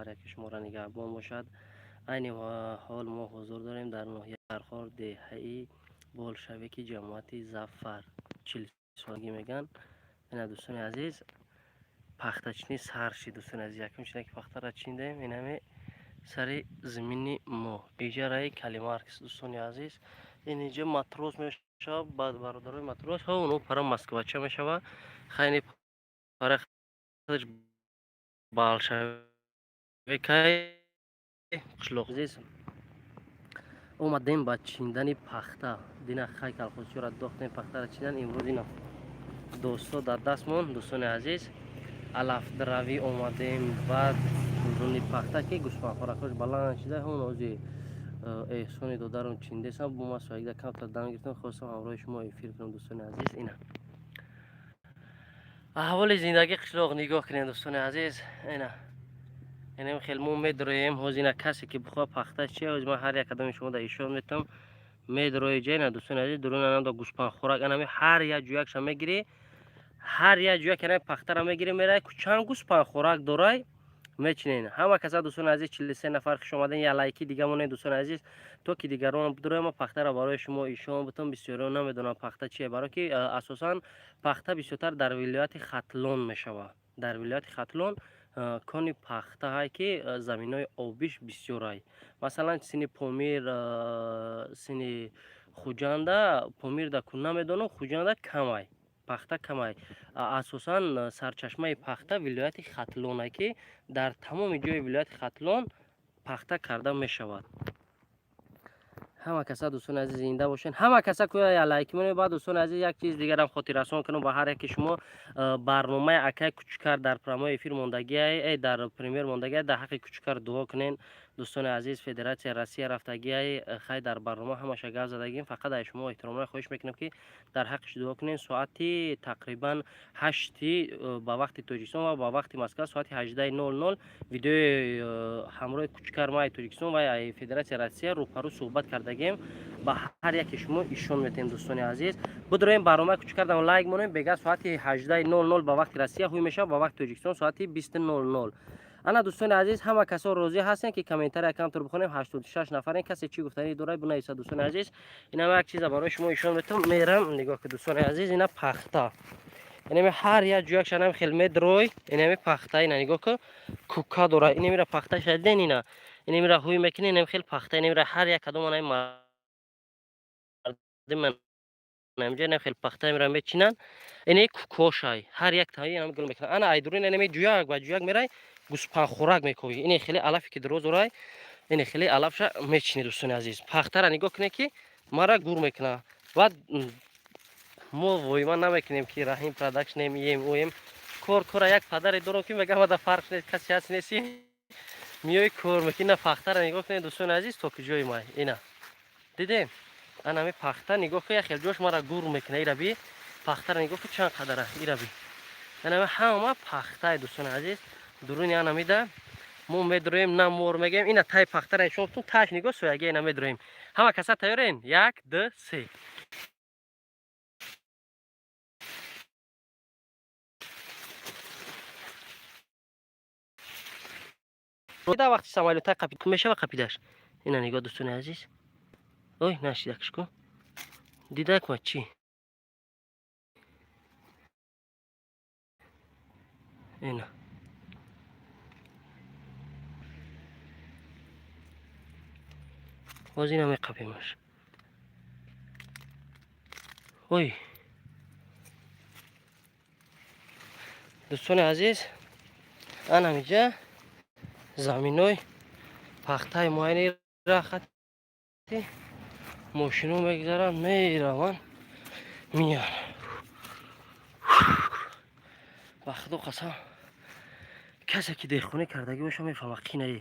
هر یک شما را نگهبان باشد. عین حال ما حضور داریم در ناحیه سرخور دهه‌ای بولشویکی جماعت ظفر 40 سالگی میگن. اینا دوستان عزیز پخته چینی سر شد دوستان عزیز. یکم چیزی که پخته را چیندیم این همه سر زمینی ما اینجا رای کالیمارکس دوستان عزیز. این اینجا ماتروس میشه بعد برادرای ماتروس ها اونو پرا مسکوچه میشه خیلی پرا خودش بالشویکی قشلوق عزیز. اومدیم با چیندن پخته دینا خیلی کلخوزی را داختیم پخته را چیندن. امروز اینا دوستا در دستمون دوستان عزیز علف دروی اومدیم بعد رونی پخته که گوسفند خوراکش بلند شده اون اوزی احسانی دادارم چینده سم با ما سویده کم تا دم گرفتم خواستم همراه شما افیر کنم دوستان عزیز. اینا احوال زندگی قشلاق نگاه کنین دوستان عزیز. اینا یعنی خیلی مو میدرویم هزینه کسی که بخواه پخته چیه از ما هر یک کدام شما در ایشان میتم میدروی جای نه دوستان عزیز. درون انم دا گوسفند خوراک انم هر یک جویکش میگیری هر یک جویک کنه پخته را میگیری میره چند گوسفند خوراک دارای میچینین. همه کسا دوستان عزیز 43 نفر خوش اومدین. یا لایکی دیگه مونه دوستان عزیز تو که دیگران بدروی ما پخته را برای شما ایشان بتم بسیار نمیدونم پخته چیه برای که اساسا پخته بسیارتر در ولایت ختلون میشوه. در ولایت ختلون کنی پخته های که زمین های آبیش بسیار های مثلا سینی پامیر سینی خوجنده پامیر دا کن نمیدونم خوجنده کم های پخته کمای اساسا سرچشمه پخته ولایت ختلون که در تمام جای ولایت ختلون پخته کرده می شود. همه کسا دوستان عزیز زنده باشین. همه کسا که لایک منه بعد دوستان عزیز یک چیز دیگر هم خاطر رسان کنم با هر یک شما برنامه اکای کوچکر در پرمای افیر موندگی در پریمیر موندگی در حق کوچکر دعا کنین دوستان عزیز. فدراسیون روسیه رفتگی خی در برنامه همش گاز زدگیم فقط از شما احترام خواهش میکنم که در حقش دعا کنین. ساعتی تقریبا 8 با وقت تاجیکستان و با وقت مسکو ساعت 18:00 ویدیو همراه کوچکر مای تاجیکستان و فدراسیون روسیه روپرو صحبت کردگیم با هر یک شما ایشون میتین دوستان عزیز. بدرویم برنامه کوچکر دم لایک مونیم بگه ساعت 18:00 با وقت روسیه هوی میشه با وقت تاجیکستان ساعت 20:00. انا دوستان عزیز همه کسا راضی هستن که کامنتر اکانت رو بخونیم. 86 نفرین کسی چی گفتنی دورای بنویس دوستان عزیز. اینا یک چیز برای شما ایشون میتونم میرم نگاه که دوستان عزیز اینا پخته یعنی هر یک جوک شنم خیلی دروی اینم پخته اینا نگاه که کوکا داره اینم میره پخته شدن اینا اینم میره هوی میکنه اینم خیلی پخته اینم میره هر یک کدوم اونای مردم نمیجه نه خیلی پخته میره میچینن اینه کوکوشای هر یک تایی اینم گل میکنه. انا ایدرین اینم جوک و جوک میره گوسفند خوراک میکنه اینه خیلی علفی که درو داره اینه خیلی علفش میچینه دوستان عزیز. پخته را نگاه کنه که مرا گور میکنه بعد ما وایما نمیکنیم که رحیم پروداکشن نمییم اویم کور یک پدر درو که میگم دا فرق نیست کسی هست نیستی میای کور میکنه. پخته را نگاه کنید دوستان عزیز تا که جای ما اینا دیدیم انا می پخته نگاه که خیلی جوش مرا گور میکنه ایرا بی پخته را نگاه که چند قدره ایرا بی انا همه پخته دوستان عزیز درونی انا میده ما میدرویم نمور میگیم اینا تای پخته را شما تو تاش نگاه سویگه اینا میدرویم. همه کسا تیارین 1 2 3 رودا وقتی سمایلوتا قپید میشه و قپیدش اینا نگاه دوستان عزیز. اوی نشیدکش کن دیده کن چی اینا باز اینا میقپیمش. اوی دوستان عزیز انا میجه زمینای پخته ماینی راحتی ماشینو میگذارن میروان میان با خدا قسم کسی که دیخونه کردگی باشه میفهمه قینه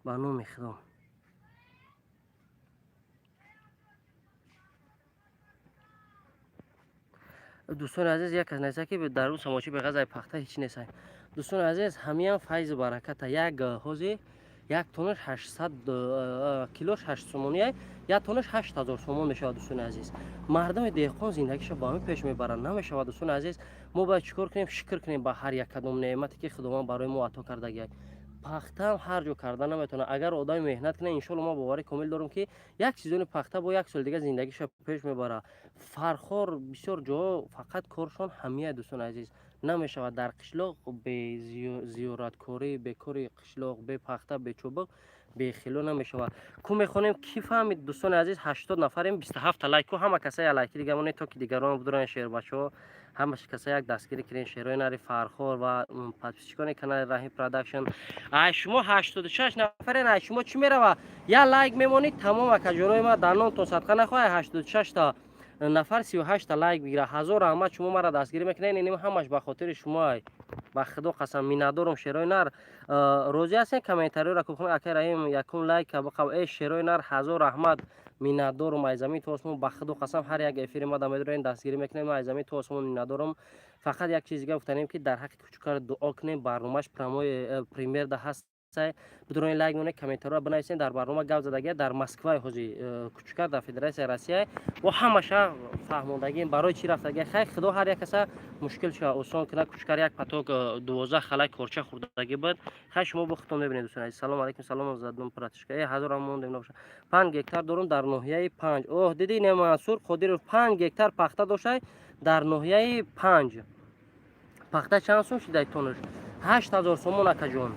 با نوم خدا. دوستان عزیز یک از نیسته که در اون سماچی به غذای پخته هیچ نیست. دوستان عزیز همین فیض و برکت یک حوزه یک تونش 800 کیلوش 8 سومونیه یک تونش 8000 سومون میشه دوستان عزیز. مردم دهقان زندگیشو با همین پیش میبرن نمیشه دوستان عزیز. ما باید چیکار کنیم شکر کنیم با هر یک کدوم نعمتی که خداوند برای ما عطا کرده. پخته هم هر جا کردن نمیتونه. اگر آدم مهنت کنه انشالله ما باور کامل دارم که یک سیزن پخته با یک سال دیگه زندگیش پیش میبره. فرخار بسیار جا فقط کارشان همیه دوستان عزیز نمیشود در قشلاق به زیارتکاری به کاری قشلاق به پخته به چوبک به خلو نمیشود. کو میخونیم کی فهمید دوستان عزیز 80 نفریم 27 لایک کو همه کسای لایک دیگه مون تو که دیگران بدون شیر بچو همش کسای یک دستگیری کردن شیرای نری فرخار و پادپیچکان کانال رحیم پروداکشن. شما 86 نفرین شما چی میروا یا لایک میمونید تمام اکجونای ما در نام تو صدقه نخواه 86 تا نفر 38 تا لایک بگیره 1000 رحمت شما مرا دستگیری میکنین اینم همش به خاطر شما به خدا قسم میندارم شیرای نر روزی هستین کامنتاری را کوم اکی رحیم یکم لایک بقو ای شیرای نر 1000 رحمت میندارم ایزمی تو اسمون به خدا قسم هر یک افیر ما دم درین دستگیری میکنیم ایزمی تو اسمون میندارم. فقط یک چیز دیگه گفتنیم که در حق کوچکار دعا کنیم برنامه‌اش پریمیر ده هست بدون لایک مونه کامنتار بنویسین در برنامه گپ زدگی در مسکو حاجی کوچکار در فدراسیون روسیه و همشه فهموندگی برای چی رفتگی خیر خدا هر یک کس مشکل شو آسان کنه کوچکار یک پتوک 12 خلک کورچه خوردگی بود خیر شما بختون ببینید دوستان سلام علیکم سلام زدم پراتشکای 1000 مونده نوش 5 هکتار دارم در ناحیه 5 اوه دیدی نه منصور خودی رو 5 هکتار پخته داشته در ناحیه 5 پخته چند سوم شده تونش 8000 سوم نکه جون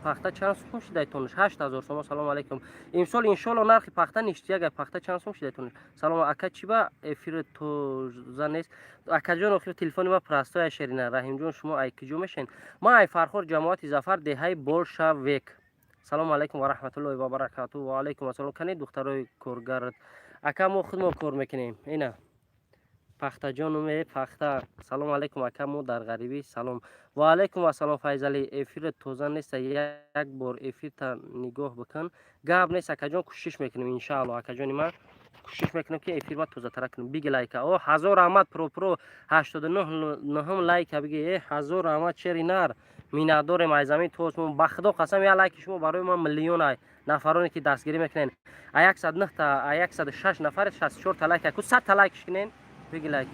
پخته چند سوم شده تونش 8000 سوم. سلام علیکم امسال ان شاء الله نرخ پخته نیستی اگر پخته چند سوم شده تونش. سلام اکا چی با افیر تو زنیست اکا جون اخیر تلفن ما پرستای شیرینه رحیم جون شما ای کجا میشین ما ای فرخور جماعت ظفر دهه بولشویک. سلام علیکم و رحمت الله و برکاته و علیکم السلام کنید دخترای کورگرد اکا ما خود ما کور میکنیم اینا پخته جانم پخته. سلام علیکم اکمو در غریبی سلام و علیکم السلام فیضلی افیر توزن نیست یک بار افیر تا نگاه بکن گاب نیست اکا جان کوشش میکنیم ان شاء الله اکا جان من کوشش میکنم که افیر ما توزه تر کنم بیگ لایک او 1000 رحمت پرو 89 هم لایک بگی 1000 رحمت چری نر میندار مایزمی توسمون بخدا قسم یا لایک شما برای ما میلیون ای نفرانی که دستگیری میکنین 109 تا 106 نفر 64 تا لایک کو 100 تا لایک کنین بگی لایک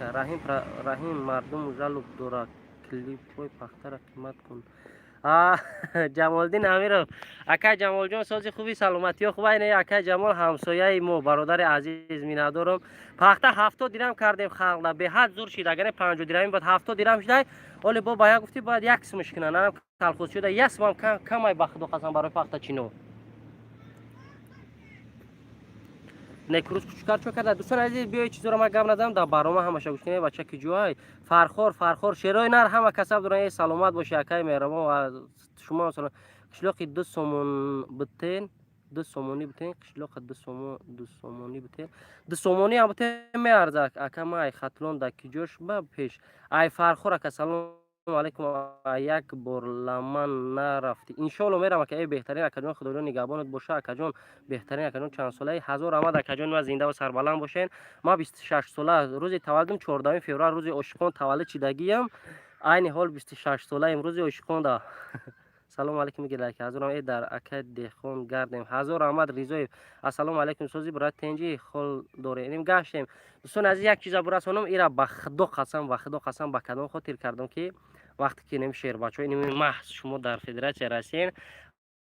رحیم مردم جلب دورا کلیپ های پخته را قیمت کن. جمالدین امیر اکا جمال جان سازی خوبی سلامتی ها خوبه اینه اکا جمال همسایه ما برادر عزیز می ندارم پخته 70 درهم کردیم خلق به حد زور شد اگر 50 درهم بعد 70 درهم شده ولی با باید گفتی باید یک سمش کنن نه کلخوز شده یک سم کم ای بخدا قسم برای پخته چینو نکروز کوچکار چو کرده دوستان عزیز بیای چیزا رو ما گم ندم در برنامه همشه گوش کنید بچه کی جوای فرخور شیرای نر همه کسب دارن سلامت باشه اکای مهربان و شما مثلا قشلاق 2 سومون بتین 2 سومونی بتین قشلاق 2 سومونی بتین 2 سومونی هم بتین میارزه اکا ما ای خطلون در کی جوش با پیش ای فرخور اکا سلام علیکم یک بار لمن نرفتی ان شاء الله میرم که ای بهترین اکجان خداوند نگهبانت باشه اکجان بهترین اکجان چند ساله 1000 آمد اکجان ما زنده و سربلند باشین. ما 26 ساله روز تولدم 14 فوریه روز عاشقان تولد چیدگی ام عین حال 26 ساله امروز عاشقان ده سلام علیکم میگه لایک 1000 ای در اکد دهخون گردیم 1000 آمد ریزای السلام علیکم سوزی برات تنجی خل دوره اینم گشتیم دوستان از یک چیز برسونم ایرا به خدا قسم به کدام خاطر کردم که وقتی که نمی شیر بچه های نمی محض شما در فدراسیون رسین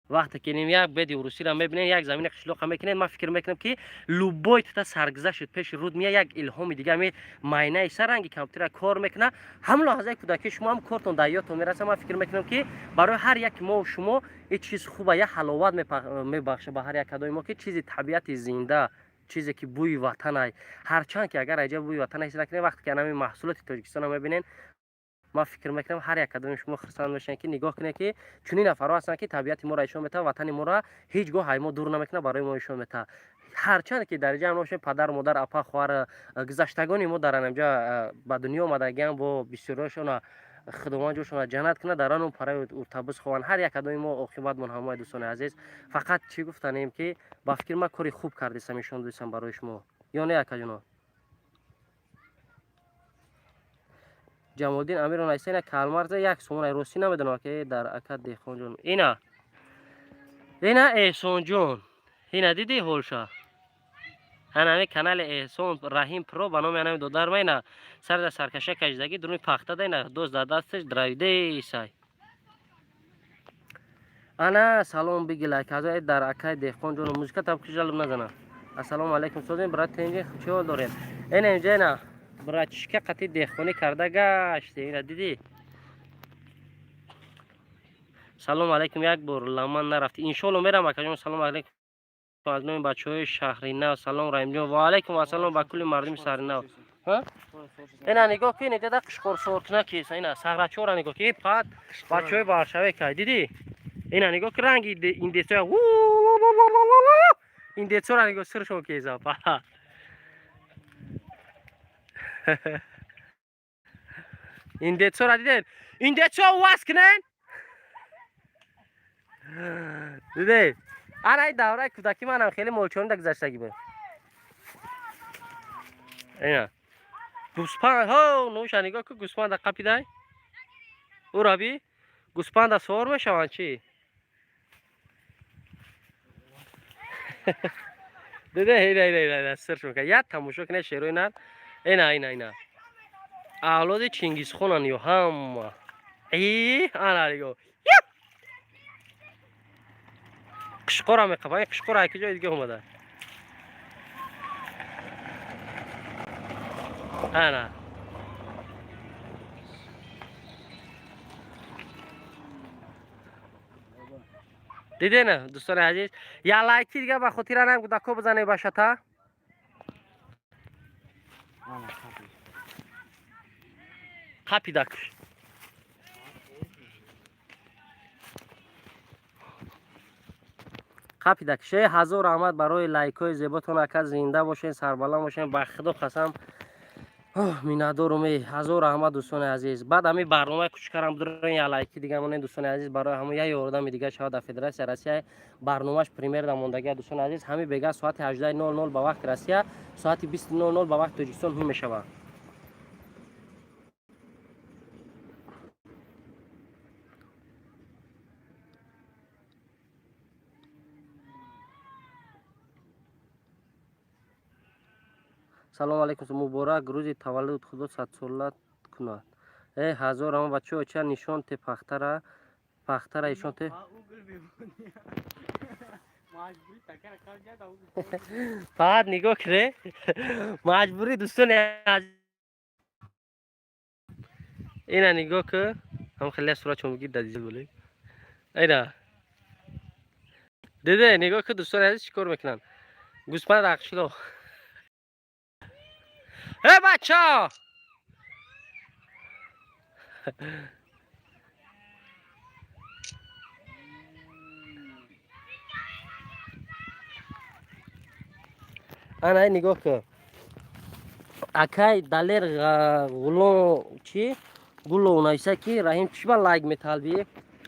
وقتی که نمی یک بدی روسی را میبینین یک زمین قشلاق هم میکنین ما فکر میکنم که لوبایت تا سرگذشت پیش رود میاد یک الهام دیگه می ماینه سرنگی کامپیوتر کار میکنه هم لحظه کودکی شما هم کارتون دایاتون میرسه ما فکر میکنم که برای هر یک ما و شما این چیز خوبه یا حلاوت میبخشه به هر یک کدای ما که چیزی طبیعت زنده چیزی که بوی وطن ای هرچند که اگر اجازه بوی وطن ایست نکنه وقتی که همین محصولات تاجیکستان رو میبینین ما فکر میکنم هر یک کدوم شما خرسند باشین که نگاه کنه که چنین نفرها هستن که طبیعت ما را نشون میده وطن ما را هیچگاه های ما دور نمیکنه برای ما نشون میده هرچند که در جمع باشه پدر مادر اپا خوار گذشتگان ما در اینجا به دنیا آمدگان با بسیارشون خدمات جوشون جنت کنه در آن پره اتوبوس خوان هر یک کدوم ما عاقبت من همه دوستان عزیز فقط چی گفتنیم که با فکر ما کاری خوب کردیم ایشون دوستان برای شما یا نه اکا جمالدین امیر نایسین کالمرز یک سومون روسی نمیدونم که در اکد دیخون جون اینا احسان جون اینا دیدی هولشا همه کانال احسان رحیم پرو به نام همه دودار مینا سر سرکشه کشیدگی درون پخته دینا دوست در دستش درایده ایسای انا سلام بگی لایک از در اکای دهقان جون موزیک تاب که جلب نزنه. السلام علیکم سوزین برات اینجا چه حال دارین؟ این اینجا نه برات چیکه قطعی دهقانی کرده گشته اینا دیدی؟ سلام علیکم یک بار لمن نرفتی ان شاء الله میرم اکا جون. سلام علیکم از نوع بچهای شهری نو. سلام رحیم جون و علیکم السلام به کل مردم شهری نو. ها اینا نگاه کن دیگه قشقور سورت نکیس اینا سغرچور نگاه کی پات بچهای وارشاوی که دیدی اینا نگاه که رنگ این دیسا این دیسا نگاه سرشو کیزا پا این دیسا را دیدین این دیسا واس کنن دیدی انا این دوره کودکی منم خیلی مولچون در گذشتگی بود. اینا گوسپند ها نوش نگاه که گوسپند قپی دای او رابی گوسپند سوار میشوند چی دیده اینا سرشون که یاد تماشا کنه شیروی نر اینا اولاد چنگیز خونن یو هم ای انا نگاه قشقور هم میقفن قشقور که جای دیگه اومده انا دیده نه دوستان عزیز یا لایکی دیگه به خاطر نم دکو بزنه باشه تا قپی دکش قپی دکشه. هزار رحمت برای لایک های زیباتون اکا زنده باشین سربلند باشین به خدا قسم میندارم هزار رحمت دوستان عزیز. بعد همین برنامه کوچیکم بدرین یا لایکی دیگه مونین دوستان عزیز برای همه یه یاردم دیگه شاید در فدراسیون روسیه برنامهش پریمیر دموندگی دوستان عزیز همین بگه ساعت 18:00 به وقت روسیه ساعت 20:00 به وقت تاجیکستان هم میشود. سلام علیکم مبارک روز تولد خدا صد سالت کند. ای هزار همه بچه چه نشان ته پختر ایشان ته فقط نگاه کره مجبوری دوستان اینا نگاه که هم خیلی صورت چون بگید دادیزه بولی اینا دیده نگاه که دوستان عزیز چیکار میکنن گوسپند رقصیدو ای بچه ها انا نگاه که اکای دلیر گلو چی گلو نایسه کی رحیم چی با لایک میتال بی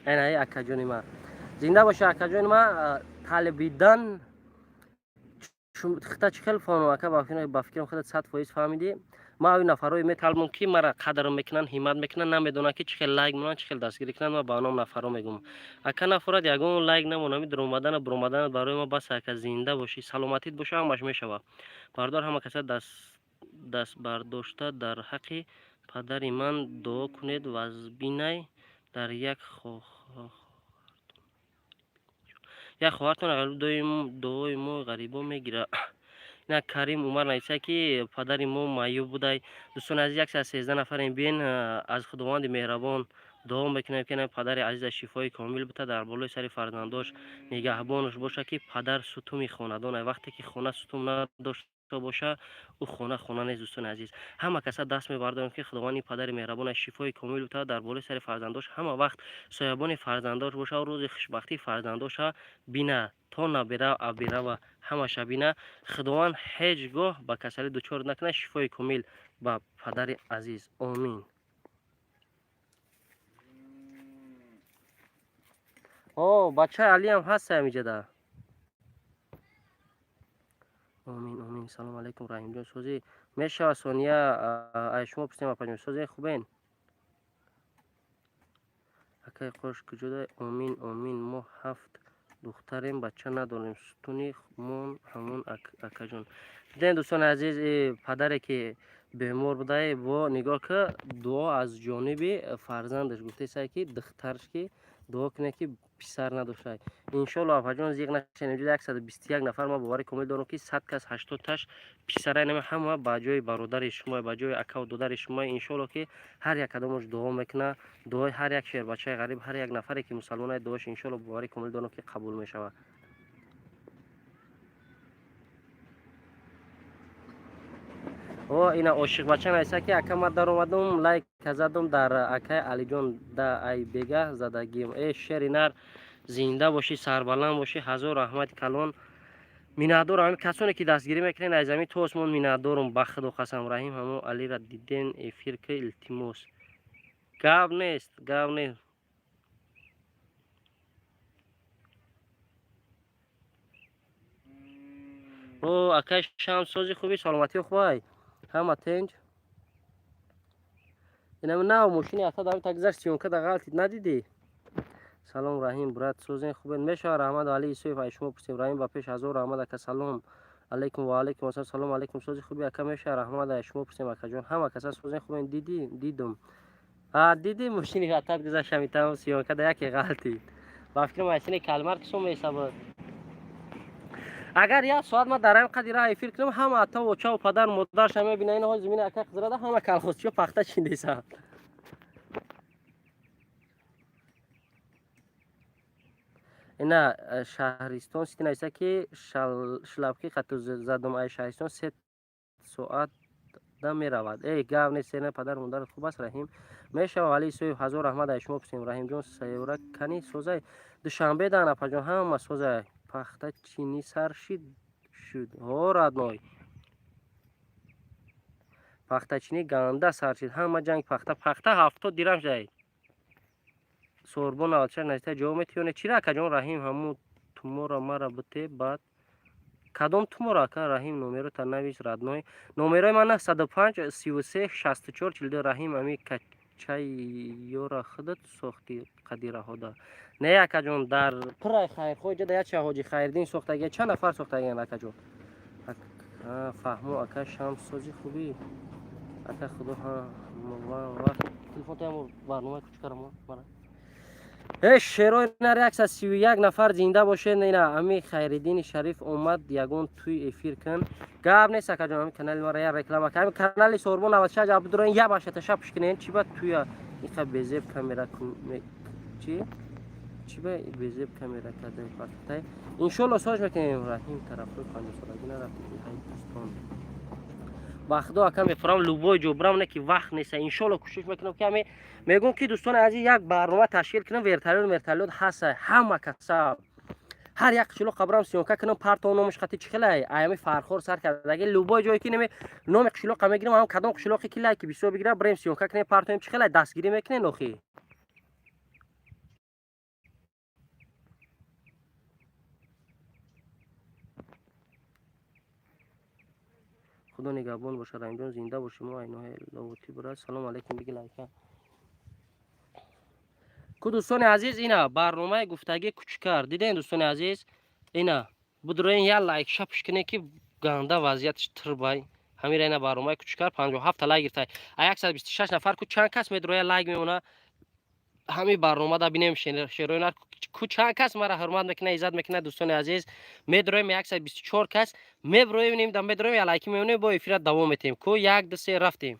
اینا اکا جونی ما زنده باشه اکا جونی ما طالبیدن خطا چکل فانو اکا با فکرم خودت 100% فهمیدی ما این نفرای میتالمون کی مرا قدر میکنن همت میکنن نمیدونن که چخل لایک مونن چخل دستگیری کنن ما با نام نفرا میگم اکا نفرات یگون لایک نمونم در اومدن برای ما بس اکا زنده باشی سلامتیت باشه همش میشوه باردار همه کسا دست برداشته در حق پدر من دعا کنید و از بینای در یک خواهرتون اگر دعای ما غریبا میگیره نه کریم عمر نیسته که پدر ما معیوب بوده دوستان از 113 نفر این بین از خداوند مهربان دعا میکنم که پدر عزیز شفای کامل بده در بالای سر فرزنداش نگهبانش باشه که پدر ستومی خاندان وقتی که خانه ستوم نداشت باشه او خانه نیست دوستان عزیز همه کسا دست میبردن که خداوند پدر مهربان شفای کامل بده در بالای سر فرزنداش همه وقت سایبان فرزنداش باشه و روز خوشبختی فرزنداش بینه تا نبیره ابیره و همه شبینه خداوند هیچ گاه با کسلی دچار نکنه شفای کامل با پدر عزیز آمین. بچه علی هم هست همینجا ده آمین. سلام علیکم رحیم جان سوزی میشه ثانیه ای شما پسیم اپنجم سوزی خوبین اکای قرش کجا ده آمین ما 7 دختریم بچه نداریم ستونی مون همون اکا جون دیدین دوستان عزیز پدری که بیمار بوده و نگاه که دعا از جانب فرزندش گفته سعی که دخترش که дуо кунед ки писар надоштай. Иншоалло апаҷон зиқ нашен инҷода 121 нафар ма боварӣ комил дорам ки 100 кас 80 таш писара инаме ҳама ба ҷои бародари шумо ба ҷои акаву додари шумо иншоалло ки ҳар як кадомаш дуо мекуна. дуои ҳар як шербачаи ғариб ҳар як нафаре ки мусалмон аст дуош иншоалло боварӣ комил дорам ки қабул мешавад. ина ошиқбача найса ки ака ма даромадум лайк задум дар акаи алиҷон да ай бега задагим шеринар зинда бошӣ сарбаланд бошӣ ҳазор раҳмати калон миннатдорам ҳамин касоне ки дастгирӣ мекунед аз ҳамин то осмон миннатдорам ба худо қасам раҳим ҳамо алира диден эфир ки илтимос гап нест акаи шамсози хуби саломатӣ хубай ҳама тинҷ инами нав мошини ата дами тагзаш сиёнка да ғалтид надидӣ. салом раҳим брат созен хубен мешава раҳмат али исоев ай шумо пурсем раҳим ба пеш ҳазор раҳмат ака салом алейкум ва алейкум ассалом салом алейкум сози хуби ака мешава раҳмат ай шумо пурсем акаҷон ҳама каса созен хубен дидум диди мошини атат гузаштами тамом сиёнка да яке ғалтид ба фикрам айсини калмар кисон месабад. агар як соат ма дар ин қадира эфир кунам ҳама ата очаву падару модарша мебина ин ҳои зимини ака қизрада ҳама калхозчиё пахта чиндисад. ина шаҳристон сити найса ки шлабки қату задум ай шаҳристон 3 соат да меравад гав нест сена падар модарат хуб аст раҳим мешава али исоев ҳазор раҳмат ай шумо пурсем раҳимҷон сайёра кани созай душанбе дан апаҷон ҳама созай пахта чини сар шуд родной пахтачини ганда сар шид ҳама ҷанг пахта 70 дирам шудаид сорбон алча назита ҷавоб метиёне чира акаҷон раҳим ҳамун тумора мара бите бад кадом тумора ака раҳим номерота навис радной номерои ман 95 33 64 42 раҳим ами качайёра худат сохти қадираҳода не акаҷон дар пурай хайрхоҳ ҷада яча ҳоҷи хайриддин сохтагия чанд нафар сохтагиян акаҷон фаҳмо ака шамсози хубӣ ака худо телефон барномаи кучкарам мара шерои нар 131 нафар зинда бошед. ина ами хайриддини шариф омад ягон туй эфир кун гап нест акаҷон ами канали мара я реклама ка ами канали сорбон 96 абдуроин я башаташа пушкинен чи ба туя иха безеб камера чи ба безеб камера кадай фактай иншоалло сож мекунем раҳим тарафрӯ 50 солагӣ нарафти ҳай дӯстон ба худо ака мефурам любой ҷобрам не ки вақт нест иншоалло кӯшиш мекунам ки ами мегӯм ки дӯстони азиз як барнома ташкил кунам вертолёт ҳаст ҳама каса ҳар як қишлоқ қабрам сиёнка кунам партов номаш хати чихелай аями фархор сар кардаги любой ҷое ки нами номи қишлоқа мегирам ҳам кадом қишлоқи ки лайки бисёр бигирам брем сиёнка кунем партовем чихелай дастгирӣ мекунем охи худо нигаҳбон боша раҳимҷон зинда боши мо айноҳе ломоти бурад салом алейкум биги лайка ку дӯстони азиз ина барномаи гуфтагии кучкар дидем дӯстони азиз ина будроин я лайкша пушкине ки ганда вазъиятш тирбай ҳамира ина барномаи кучкар 57 лайк гиртай 126 нафар ку чанд кас медроя лайк мемона ҳамин барнома да бинем шероинар ку чанд кас мара ҳурмат мекуна иззат мекуна дӯстони азиз медроем 124 кас меброем да медроем я лайки мемонем бо эфира давом метем ку 1 2 3 рафтем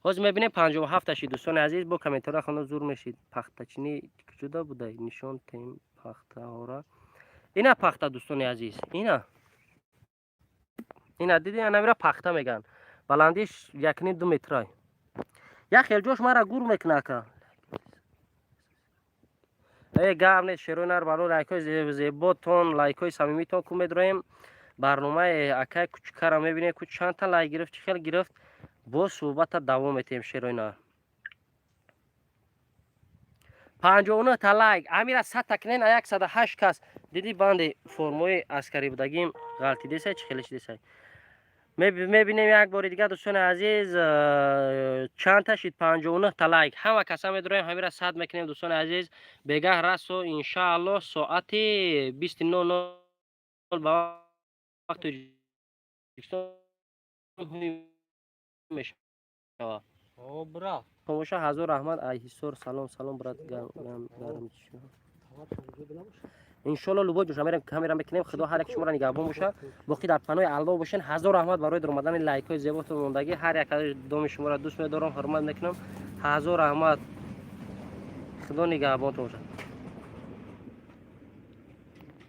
ҳозир мебинем 57 шид дӯстони азиз бо комментария хона зур мешид пахтачини куҷода будай нишон тем пахтаҳора ина пахта дӯстони азиз ина диди анамира пахта меган баландиш 1.2 метрай я хелҷош мара гур мекуна ака гап нест шероинар бало лайкҳои зеботон лайкҳои самимитон ку медроем барномаи акаи кучкара мебинем ку чандта лайк гирифт чӣ хел гирифт бо суҳбата давом метем шероинар 59 та лайк амира 100 такнен 108 кас диди банди формои аскарӣ будагим ғалтидесай чӣ хеле шидесай мебинем як бори дига дӯстони азиз чандта шид 59 та лайк ҳама каса медроем ҳамира 100 мекунем дӯстони азиз бегаҳ расо иншаалло соати 29:00 ба вақти мешава брат باشه. هزار رحمت ایسور سلام سلام برات گرم شما. انشالله لوبا جوش میرم کامرا میکنیم. خدا هر یک شما را نگهبان باشه. باقی در پناه الله باشین. هزار رحمت برای در اومدن لایک های زیباتون موندگی. هر یک از دوم شما را دوست می‌دارم، حرمت میکنم. هزار رحمت. خدا نگهبانتون باشه.